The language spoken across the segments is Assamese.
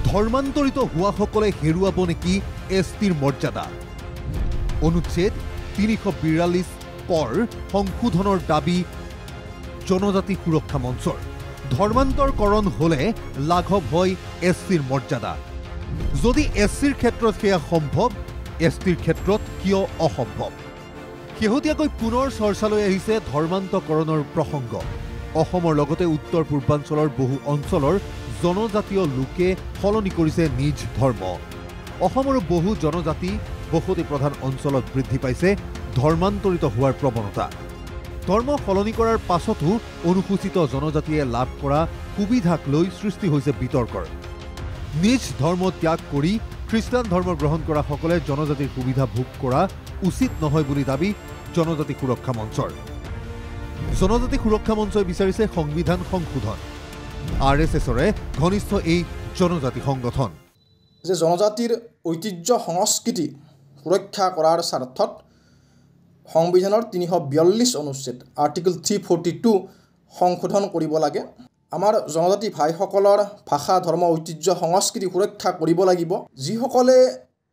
ধৰ্মান্তৰিত হোৱাসকলে হেৰুৱাব নেকি এছটিৰ মৰ্যাদা? অনুচ্ছেদ ৩৪২ পৰ সংশোধনৰ দাবী জনজাতি সুৰক্ষা মঞ্চৰ। ধৰ্মান্তৰকৰণ হলে লাঘৱ হয় এছটিৰ মৰ্যাদা। যদি এছটিৰ ক্ষেত্ৰত সেয়া সম্ভৱ, এছটিৰ ক্ষেত্ৰত কিয় অসম্ভৱ? শেহতীয়াকৈ পুনৰ চৰ্চালৈ আহিছে ধৰ্মান্তকৰণৰ প্ৰসংগ। অসমৰ লগতে উত্তৰ পূৰ্বাঞ্চলৰ বহু অঞ্চলৰ জনজাতীয় লোকে সলনি কৰিছে নিজ ধৰ্ম। অসমৰো বহু জনজাতি বসতি প্ৰধান অঞ্চলত বৃদ্ধি পাইছে ধৰ্মান্তৰিত হোৱাৰ প্ৰৱণতা। ধৰ্ম সলনি কৰাৰ পাছতো অনুসূচিত জনজাতিয়ে লাভ কৰা সুবিধাক লৈ সৃষ্টি হৈছে বিতৰ্কৰ। নিজ ধৰ্ম ত্যাগ কৰি খ্ৰীষ্টান ধৰ্ম গ্ৰহণ কৰা সকলে জনজাতিৰ সুবিধা ভোগ কৰা উচিত নহয় বুলি দাবী জনজাতি সুৰক্ষা মঞ্চৰ। জনজাতি সুৰক্ষা মঞ্চই বিচাৰিছে সংবিধান সংশোধন। RSSৰে ঘনিষ্ঠ এই জনজাতি সংগঠন যে জনজাতিৰ ঐতিহ্য সংস্কৃতি সুৰক্ষা কৰাৰ স্বাৰ্থত সংবিধানৰ ৩৪২ অনুচ্ছেদ আৰ্টিকল 342 সংশোধন কৰিব লাগে। আমাৰ জনজাতি ভাইসকলৰ ভাষা ধৰ্ম ঐতিহ্য সংস্কৃতি সুৰক্ষা কৰিব লাগিব। যিসকলে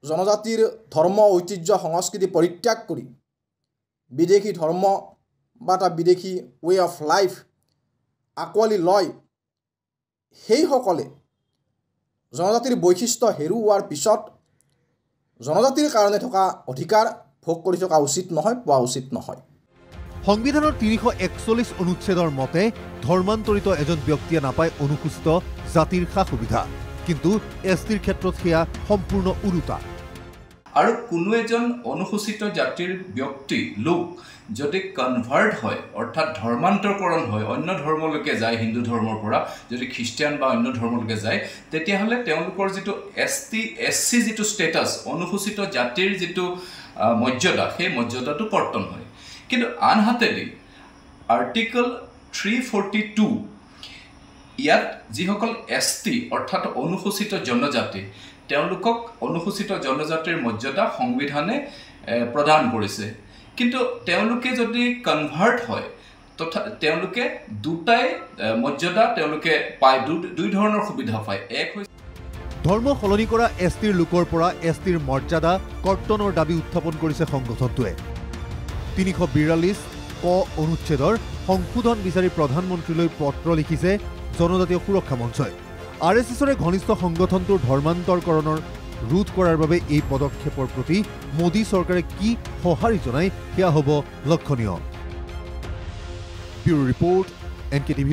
জনজাতিৰ ধৰ্ম ঐতিহ্য সংস্কৃতি পৰিত্যাগ কৰি বিদেশী ধৰ্ম বা এটা বিদেশী ৱে অফ লাইফ আঁকোৱালি লয়, সেইসকলে জনজাতিৰ বৈশিষ্ট্য হেৰুওৱাৰ পিছত জনজাতিৰ কাৰণে থকা অধিকাৰ ভোগ কৰি থকা উচিত নহয়, পোৱা উচিত নহয়। সংবিধানৰ ৩৪১ অনুচ্ছেদৰ মতে ধৰ্মান্তৰিত এজন ব্যক্তিয়ে নাপায় অনুসূচিত জাতিৰ সা সুবিধা, কিন্তু এছটিৰ ক্ষেত্ৰত সেয়া সম্পূৰ্ণ ওলোটা। আৰু কোনো এজন অনুসূচিত জাতিৰ ব্যক্তি লোক যদি কনভাৰ্ট হয়, অৰ্থাৎ ধৰ্মান্তৰকৰণ হয়, অন্য ধৰ্মলৈকে যায়, হিন্দু ধৰ্মৰ পৰা যদি খ্ৰীষ্টিয়ান বা অন্য ধৰ্মলৈকে যায়, তেতিয়াহ'লে তেওঁলোকৰ যিটো SC যিটো ষ্টেটাছ, অনুসূচিত জাতিৰ যিটো মৰ্যাদা, সেই মৰ্যাদাটো কৰ্তন হয়। কিন্তু আনহাতেদি আৰ্টিকল 342 ইয়াত যিসকল ST অৰ্থাৎ অনুসূচিত জনজাতি, তেওঁলোকক অনুসূচিত জনজাতিৰ মৰ্যাদা সংবিধানে প্ৰদান কৰিছে। কিন্তু তেওঁলোকে যদি কনভাৰ্ট হয়, তথা তেওঁলোকে দুটাই মৰ্যাদা তেওঁলোকে পায়, দুই ধৰণৰ সুবিধা পায়। এক হৈছে ধৰ্ম সলনি কৰা এছটিৰ লোকৰ পৰা এছটিৰ মৰ্যাদা কৰ্তনৰ দাবী উত্থাপন কৰিছে সংগঠনটোৱে। ৩৪২ ক অনুচ্ছেদৰ সংশোধন বিচাৰি প্ৰধানমন্ত্ৰীলৈ পত্ৰ লিখিছে জনজাতীয় সুৰক্ষা মঞ্চই। RSSৰে ঘনিষ্ঠ সংগঠনটোৰ ধৰ্মান্তৰকৰণৰ ৰোধ কৰাৰ বাবে এই পদক্ষেপৰ প্ৰতি মোদী চৰকাৰে কি সঁহাৰি জনায় সেয়া হ'ব লক্ষণীয়। Bureau report, NKTV+।